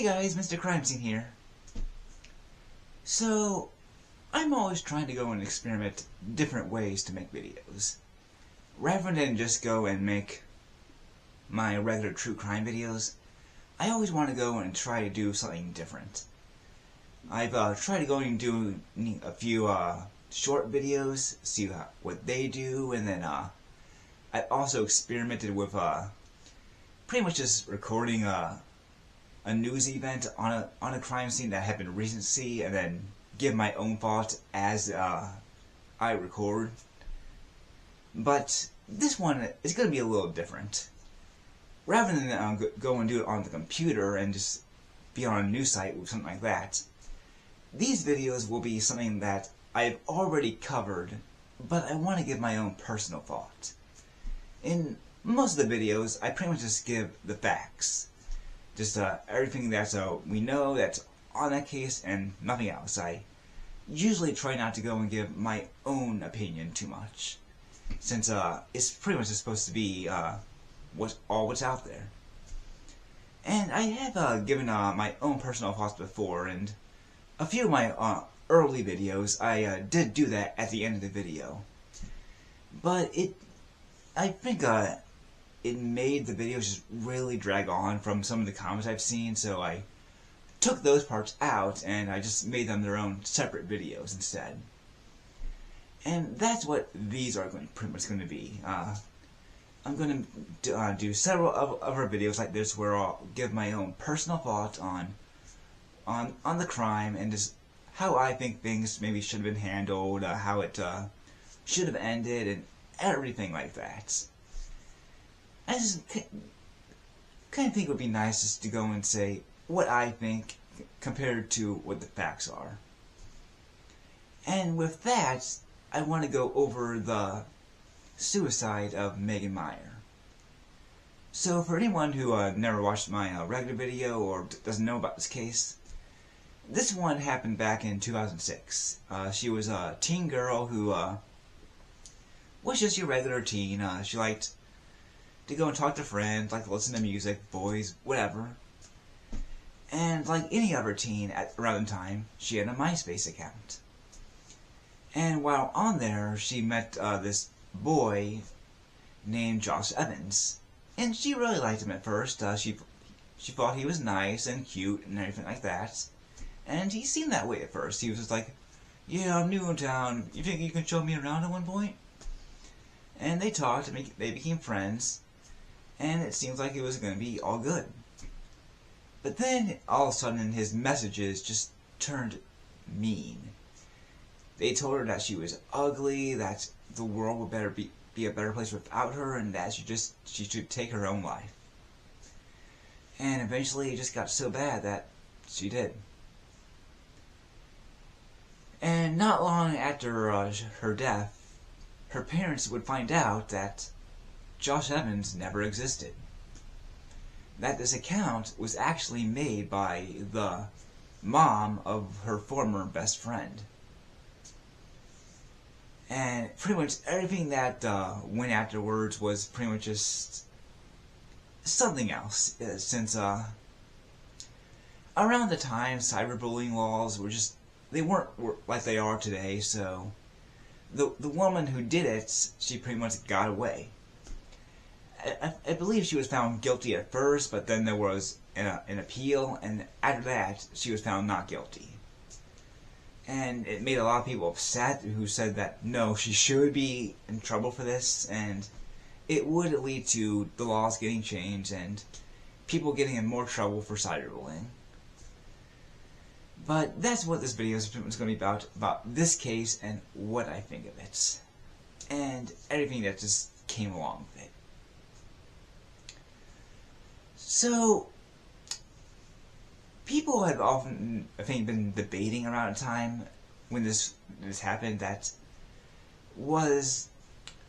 Hey guys, Mr. Crime Scene here. So, I'm always trying to go and experiment different ways to make videos. Rather than just go and make my regular true crime videos, I always want to go and try to do something different. I've tried to go and do a few short videos, see what they do, and then I also experimented with pretty much just recording a news event on a crime scene that happened recently, and then give my own thoughts as I record. But this one is going to be a little different. Rather than go and do it on the computer and just be on a news site or something like that, these videos will be something that I've already covered, but I want to give my own personal thought. In most of the videos, I pretty much just give the facts. Just everything that we know that's on that case and nothing else. I usually try not to go and give my own opinion too much, since it's pretty much just supposed to be what's out there. And I have given my own personal thoughts before, and a few of my early videos I did do that at the end of the video. But I think it made the videos just really drag on from some of the comments I've seen, so I took those parts out and I just made them their own separate videos instead. And that's what these are pretty much going to be. I'm going to do several other videos like this where I'll give my own personal thoughts on the crime and just how I think things maybe should have been handled, how it should have ended, and everything like that. I just kind of think it would be nice just to go and say what I think compared to what the facts are. And with that, I want to go over the suicide of Megan Meier. So for anyone who never watched my regular video or doesn't know about this case, this one happened back in 2006. She was a teen girl who was just your regular teen. She liked to go and talk to friends, like to listen to music, boys, whatever. And like any other teen around the time, she had a MySpace account. And while on there, she met this boy named Josh Evans. And she really liked him at first. She thought he was nice and cute and everything like that. And he seemed that way at first. He was just like, yeah, I'm new in town. You think you can show me around at one point? And they talked, and they became friends. And it seems like it was going to be all good. But then, all of a sudden, his messages just turned mean. They told her that she was ugly, that the world would be a better place without her, and that she should take her own life. And eventually, it just got so bad that she did. And not long after her death, her parents would find out that Josh Evans never existed. That this account was actually made by the mom of her former best friend. And pretty much everything that went afterwards was pretty much just something else, since around the time cyberbullying laws they weren't like they are today, so the woman who did it, she pretty much got away. I believe she was found guilty at first, but then there was an appeal, and after that, she was found not guilty. And it made a lot of people upset who said that, no, she should be in trouble for this, and it would lead to the laws getting changed and people getting in more trouble for cyberbullying. But that's what this video is going to be about this case and what I think of it. And everything that just came along with it. So, people have often, I think, been debating around a time when this happened that was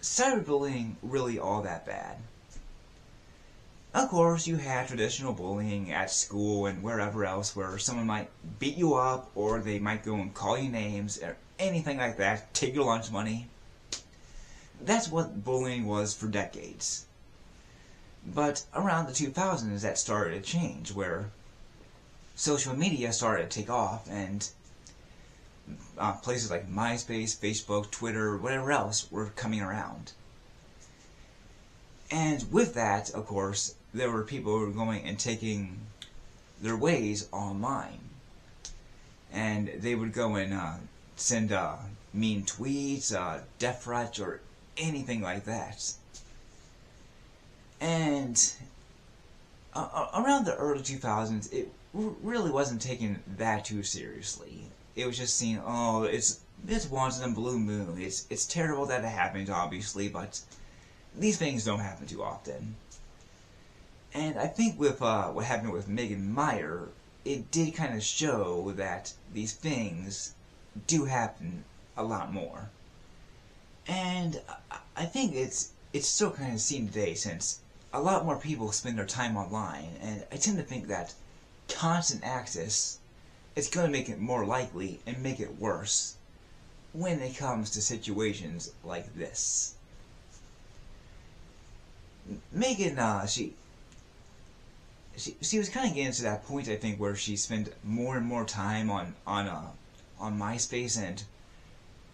cyberbullying really all that bad? Of course, you had traditional bullying at school and wherever else where someone might beat you up or they might go and call you names or anything like that, take your lunch money. That's what bullying was for decades. But around the 2000s that started to change, where social media started to take off, and places like MySpace, Facebook, Twitter, whatever else were coming around. And with that, of course, there were people who were going and taking their ways online. And they would go and send mean tweets, death threats, or anything like that. And around the early 2000s, it really wasn't taken that too seriously. It was just seen, oh, it's once in a blue moon. It's terrible that it happened, obviously, but these things don't happen too often. And I think with what happened with Megan Meier, it did kind of show that these things do happen a lot more. And I think it's still kind of seen today, since a lot more people spend their time online, and I tend to think that constant access is going to make it more likely and make it worse when it comes to situations like this. Megan, she was kind of getting to that point, I think, where she spent more and more time on MySpace, and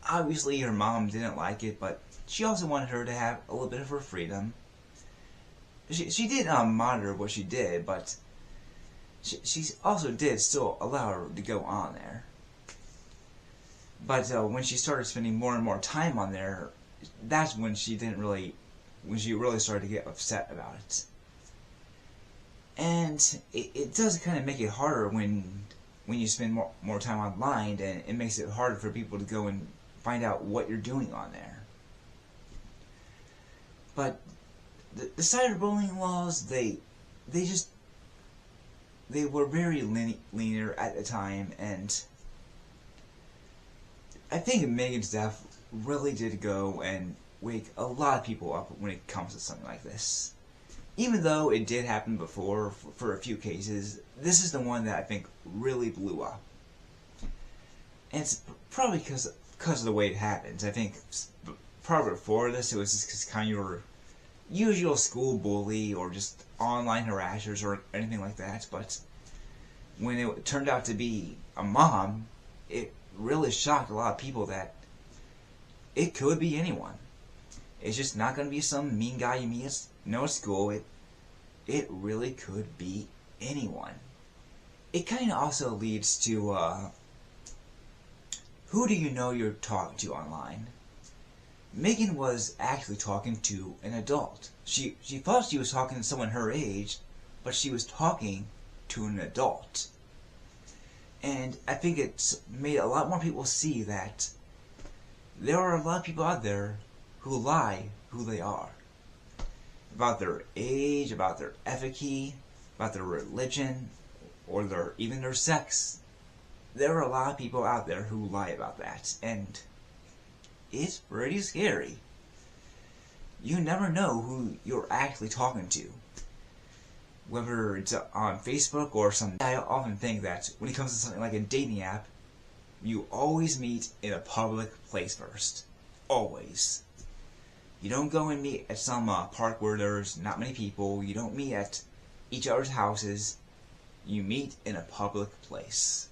obviously her mom didn't like it, but she also wanted her to have a little bit of her freedom. She did monitor what she did, but she also did still allow her to go on there. But when she started spending more and more time on there, that's when she really started to get upset about it. And it does kind of make it harder when you spend more time online, and it makes it harder for people to go and find out what you're doing on there. But the cyberbullying laws, they were very linear at the time, and I think Megan's death really did go and wake a lot of people up when it comes to something like this. Even though it did happen before for a few cases, this is the one that I think really blew up. And it's probably because of the way it happens. I think probably before this, it was just kind of your usual school bully or just online harassers or anything like that. But when it turned out to be a mom, it really shocked a lot of people that it could be anyone. It's just not going to be some mean guy you meet at school. It really could be anyone. It kind of also leads to who do you know you're talking to online? Megan was actually talking to an adult. She thought she was talking to someone her age, but she was talking to an adult. And I think it's made a lot more people see that there are a lot of people out there who lie who they are. About their age, about their efficacy, about their religion, or even their sex. There are a lot of people out there who lie about that, and it's pretty scary. You never know who you're actually talking to. Whether it's on Facebook or something. I often think that when it comes to something like a dating app, you always meet in a public place first. Always. You don't go and meet at some park where there's not many people. You don't meet at each other's houses. You meet in a public place.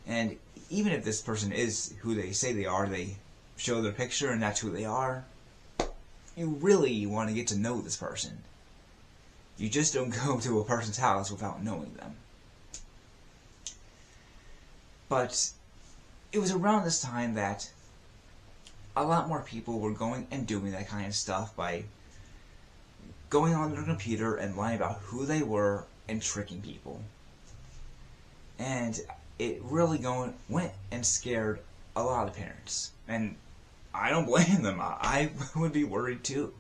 And even if this person is who they say they are, they show their picture and that's who they are, you really want to get to know this person. You just don't go to a person's house without knowing them. But it was around this time that a lot more people were going and doing that kind of stuff by going on their computer and lying about who they were and tricking people. And it really went and scared a lot of parents. And I don't blame them. I would be worried too.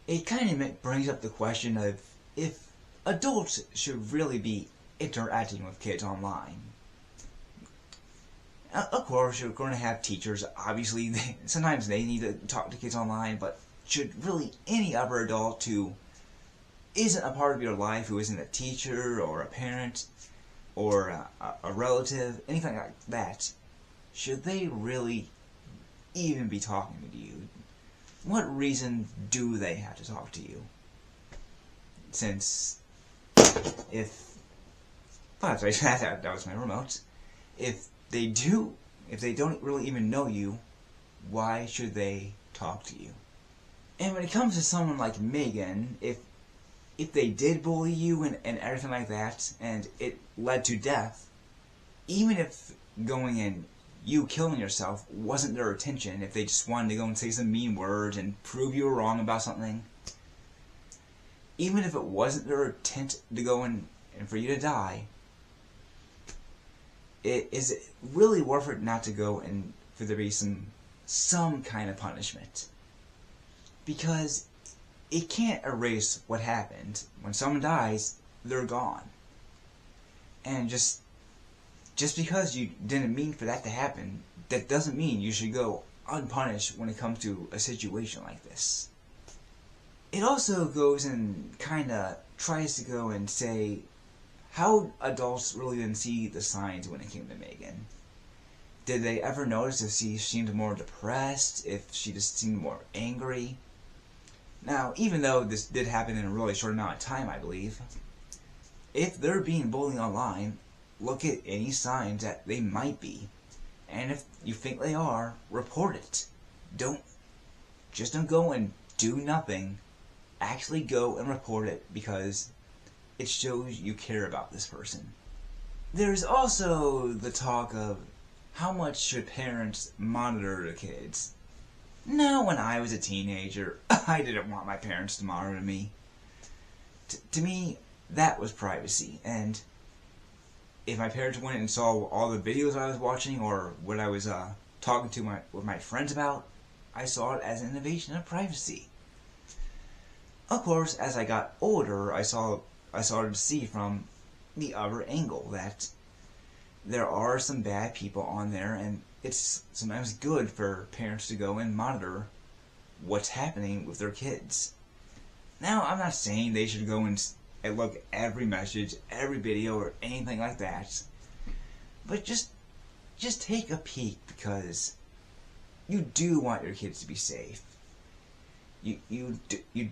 It kind of brings up the question of if adults should really be interacting with kids online. Of course, you're going to have teachers. Obviously, sometimes they need to talk to kids online, but should really any other adult who isn't a part of your life, who isn't a teacher or a parent or a relative, anything like that, should they really even be talking to you? What reason do they have to talk to you? Since if But that was my remote. If they don't really even know you, why should they talk to you? And when it comes to someone like Megan, if they did bully you and everything like that, and it led to death, even if going and you killing yourself wasn't their intention, if they just wanted to go and say some mean words and prove you were wrong about something, even if it wasn't their intent to go and for you to die, is it really worth it not to go and for there to be some kind of punishment? Because it can't erase what happened. When someone dies, they're gone. And just because you didn't mean for that to happen, that doesn't mean you should go unpunished when it comes to a situation like this. It also goes and kind of tries to go and say how adults really didn't see the signs when it came to Megan. Did they ever notice if she seemed more depressed, if she just seemed more angry? Now, even though this did happen in a really short amount of time, I believe, if they're being bullied online, look at any signs that they might be. And if you think they are, report it. Don't go and do nothing. Actually go and report it, because it shows you care about this person. There's also the talk of how much should parents monitor their kids. Now, when I was a teenager, I didn't want my parents to monitor me. To me, that was privacy, and if my parents went and saw all the videos I was watching or what I was talking to with my friends about, I saw it as an invasion of privacy. Of course, as I got older, I started to see from the other angle that there are some bad people on there, and it's sometimes good for parents to go and monitor what's happening with their kids. Now, I'm not saying they should go and look at every message, every video, or anything like that, but just take a peek, because you do want your kids to be safe. You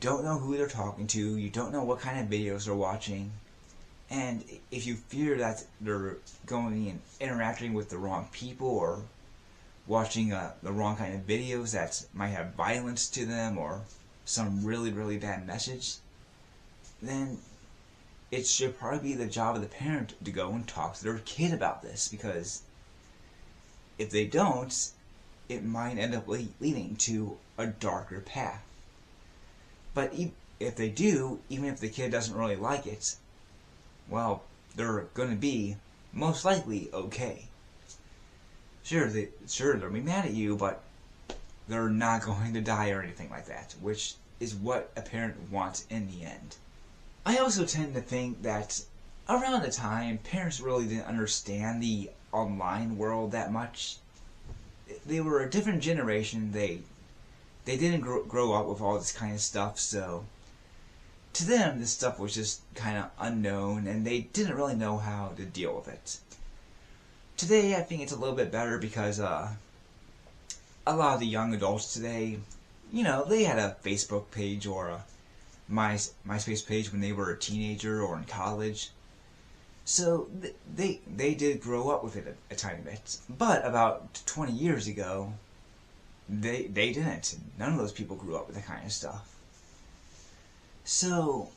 don't know who they're talking to, you don't know what kind of videos they're watching, and if you fear that they're going and interacting with the wrong people or watching the wrong kind of videos that might have violence to them or some really, really bad message, then it should probably be the job of the parent to go and talk to their kid about this, because if they don't, it might end up leading to a darker path. But if they do, even if the kid doesn't really like it, well, they're going to be most likely okay. Sure, they'll be mad at you, but they're not going to die or anything like that, which is what a parent wants in the end. I also tend to think that around the time, parents really didn't understand the online world that much. They were a different generation. They didn't grow up with all this kind of stuff, so to them this stuff was just kind of unknown, and they didn't really know how to deal with it. Today, I think it's a little bit better, because a lot of the young adults today, they had a Facebook page or a MySpace page when they were a teenager or in college. So they did grow up with it a tiny bit. But about 20 years ago, they didn't. None of those people grew up with that kind of stuff. So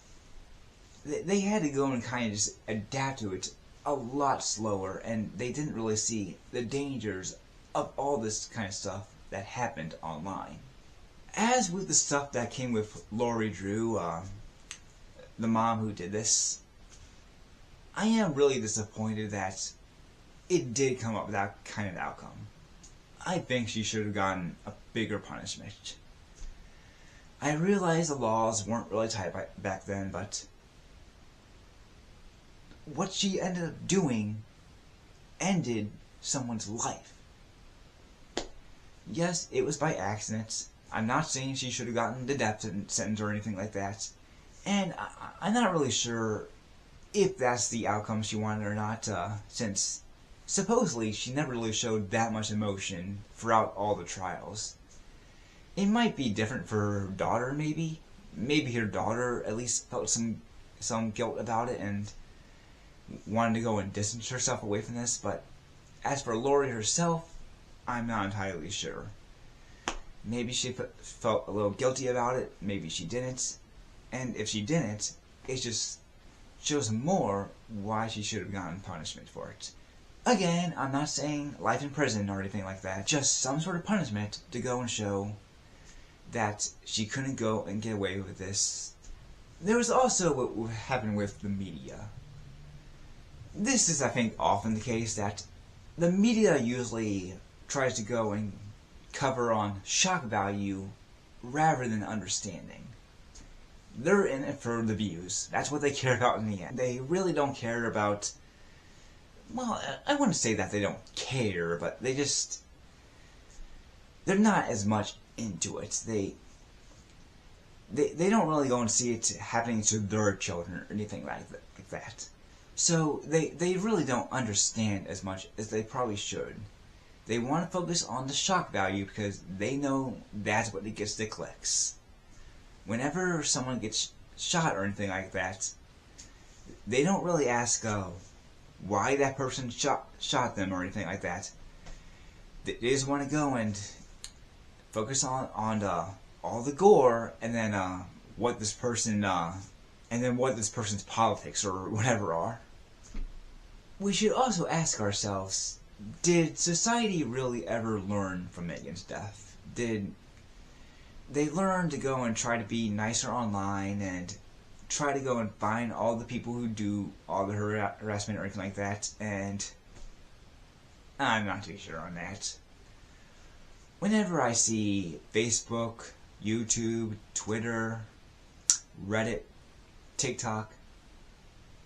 they had to go and kind of just adapt to it a lot slower, and they didn't really see the dangers of all this kind of stuff that happened online. As with the stuff that came with Lori Drew, the mom who did this, I am really disappointed that it did come up with that kind of outcome. I think she should have gotten a bigger punishment. I realize the laws weren't really tight back then, but what she ended up doing ended someone's life. Yes, it was by accident. I'm not saying she should have gotten the death sentence or anything like that. And I'm not really sure if that's the outcome she wanted or not, since supposedly she never really showed that much emotion throughout all the trials. It might be different for her daughter, maybe. Maybe her daughter at least felt some guilt about it, and wanted to go and distance herself away from this, but as for Lori herself, I'm not entirely sure. Maybe she felt a little guilty about it, maybe she didn't, and if she didn't, it just shows more why she should have gotten punishment for it. Again, I'm not saying life in prison or anything like that, just some sort of punishment to go and show that she couldn't go and get away with this. There was also what happened with the media. This is, I think, often the case that the media usually tries to go and cover on shock value rather than understanding. They're in it for the views. That's what they care about in the end. They really don't care about... Well, I wouldn't say that they don't care, but they're not as much into it. They don't really go and see it happening to their children or anything like that. So they really don't understand as much as they probably should. They want to focus on the shock value because they know that's what gets the clicks. Whenever someone gets shot or anything like that, they don't really ask why that person shot them or anything like that. They just want to go and focus on all the gore and then what this person's politics or whatever are. We should also ask ourselves, did society really ever learn from Megan's death? Did they learn to go and try to be nicer online and try to go and find all the people who do all the harassment or anything like that? And I'm not too sure on that. Whenever I see Facebook, YouTube, Twitter, Reddit, TikTok,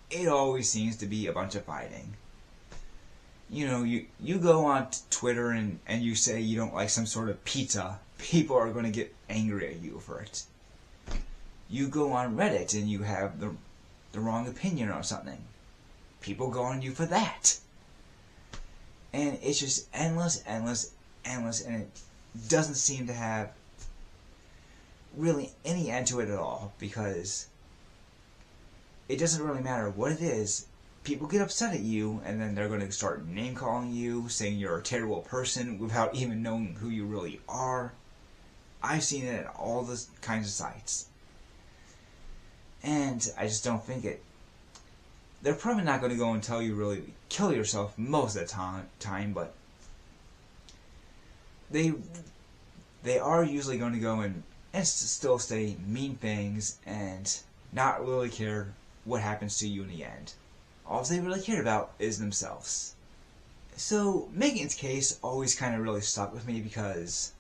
it always seems to be a bunch of fighting. You know, you go on Twitter and you say you don't like some sort of pizza, people are going to get angry at you for it. You go on Reddit and you have the wrong opinion or something, people go on you for that. And it's just endless, and it doesn't seem to have really any end to it at all, because it doesn't really matter what it is. People get upset at you, and then they're going to start name-calling you, saying you're a terrible person without even knowing who you really are. I've seen it at all the kinds of sites. And I just don't think it... They're probably not going to go and tell you really kill yourself most of the time, but they are usually going to go and still say mean things and not really care what happens to you in the end. All they really care about is themselves. So Megan's case always kind of really stuck with me because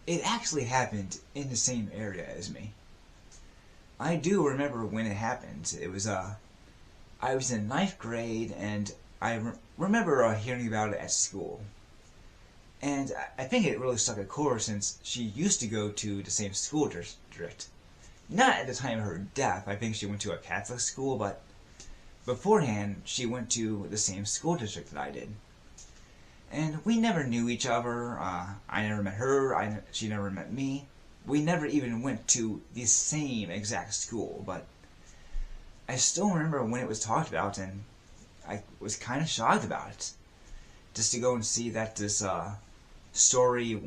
it actually happened in the same area as me. I do remember when it happened. It was I was in 9th grade, and I remember hearing about it at school. And I think it really stuck a core since she used to go to the same school district. Not at the time of her death. I think she went to a Catholic school, but beforehand she went to the same school district that I did. And we never knew each other. I never met her. She never met me. We never even went to the same exact school, but I still remember when it was talked about, and I was kind of shocked about it. Just to go and see that this story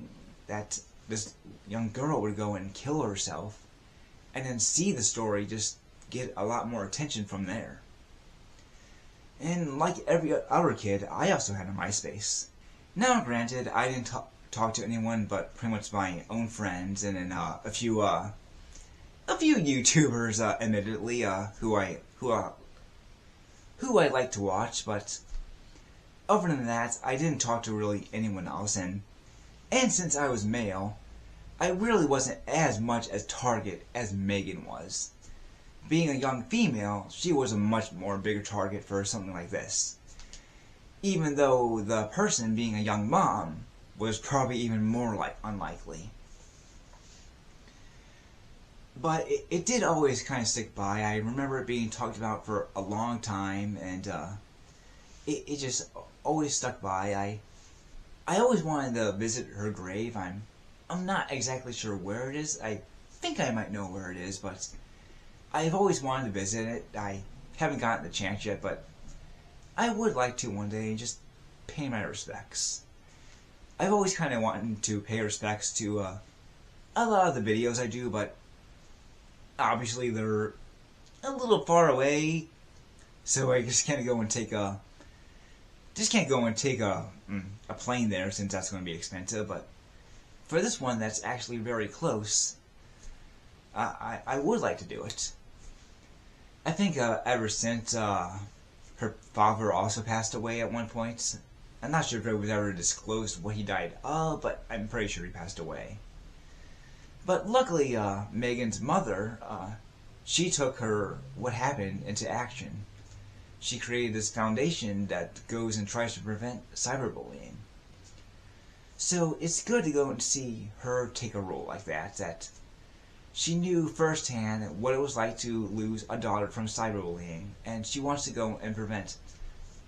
that this young girl would go and kill herself, and then see the story just get a lot more attention from there. And like every other kid, I also had a MySpace. Now granted, I didn't talk to anyone but pretty much my own friends, and then a few YouTubers, admittedly, who I like to watch, but other than that, I didn't talk to really anyone else, and since I was male, I really wasn't as much a target as Megan was. Being a young female, she was a much more bigger target for something like this. Even though the person being a young mom was probably even more unlikely. But it did always kind of stick by. I remember it being talked about for a long time, and it just always stuck by. I always wanted to visit her grave. I'm not exactly sure where it is. I think I might know where it is, but I've always wanted to visit it. I haven't gotten the chance yet, but I would like to one day just pay my respects. I've always kind of wanted to pay respects to a lot of the videos I do, but obviously they're a little far away, so I just can't go and take a a plane there, since that's going to be expensive. But for this one that's actually very close, I would like to do it. I think ever since her father also passed away at one point. I'm not sure if it was ever disclosed what he died of, but I'm pretty sure he passed away. But luckily, Megan's mother, she took what happened into action. She created this foundation that goes and tries to prevent cyberbullying. So it's good to go and see her take a role like that she knew firsthand what it was like to lose a daughter from cyberbullying, and she wants to go and prevent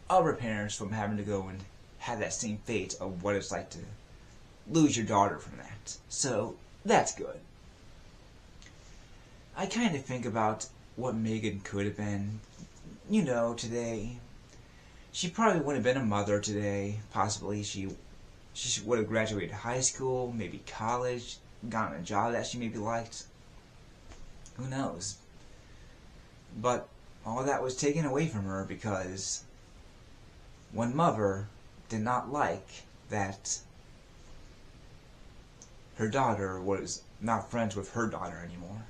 other parents from having to go and have that same fate of what it's like to lose your daughter from that. So that's good. I kind of think about what Megan could have been, today. She probably would have been a mother today. Possibly she would have graduated high school, maybe college, gotten a job that she maybe liked. Who knows? But all that was taken away from her because one mother did not like that her daughter was not friends with her daughter anymore.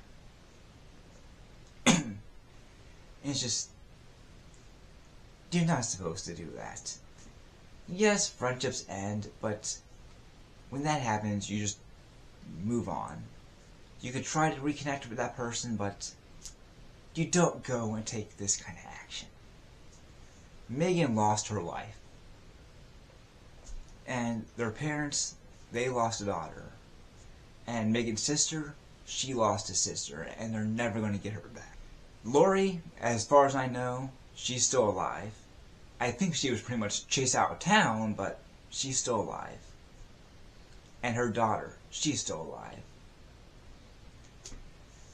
It's just, you're not supposed to do that. Yes, friendships end, but when that happens, you just move on. You could try to reconnect with that person, but you don't go and take this kind of action. Megan lost her life. And their parents, they lost a daughter. And Megan's sister, she lost a sister, and they're never going to get her back. Lori, as far as I know, she's still alive. I think she was pretty much chased out of town, but she's still alive. And her daughter, she's still alive.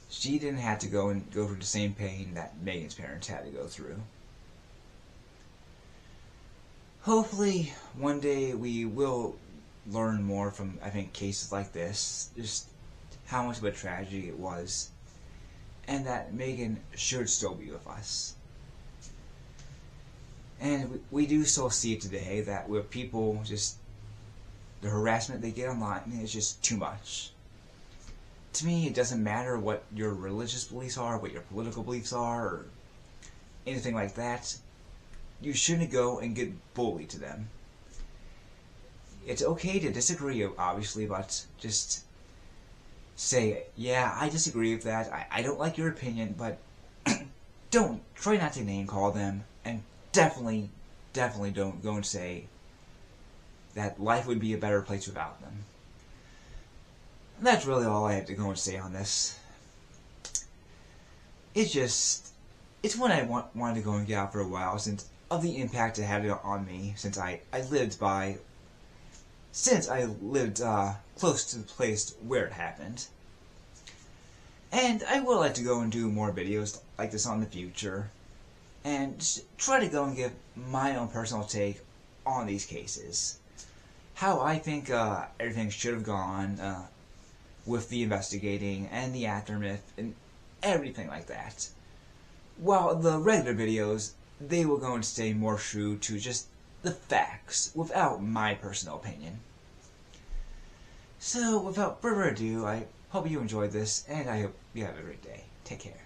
She didn't have to go through the same pain that Megan's parents had to go through. Hopefully, one day we will learn more from, I think, cases like this. Just how much of a tragedy it was. And that Megan should still be with us. And we do still see it today, that with people, just the harassment they get online is just too much. To me, it doesn't matter what your religious beliefs are, what your political beliefs are, or anything like that. You shouldn't go and get bullied to them. It's okay to disagree, obviously, but just say, yeah, I disagree with that, I don't like your opinion, but try not to name call them, and definitely don't go and say that life would be a better place without them. And that's really all I have to go and say on this. It's one I wanted to go and get out for a while, since of the impact it had on me, since I lived close to the place where it happened. And I would like to go and do more videos like this on the future, and just try to go and give my own personal take on these cases. How I think everything should have gone with the investigating and the aftermath and everything like that. While the regular videos, they will go and stay more true to just the facts without my personal opinion. So without further ado, I hope you enjoyed this, and I hope you have a great day. Take care.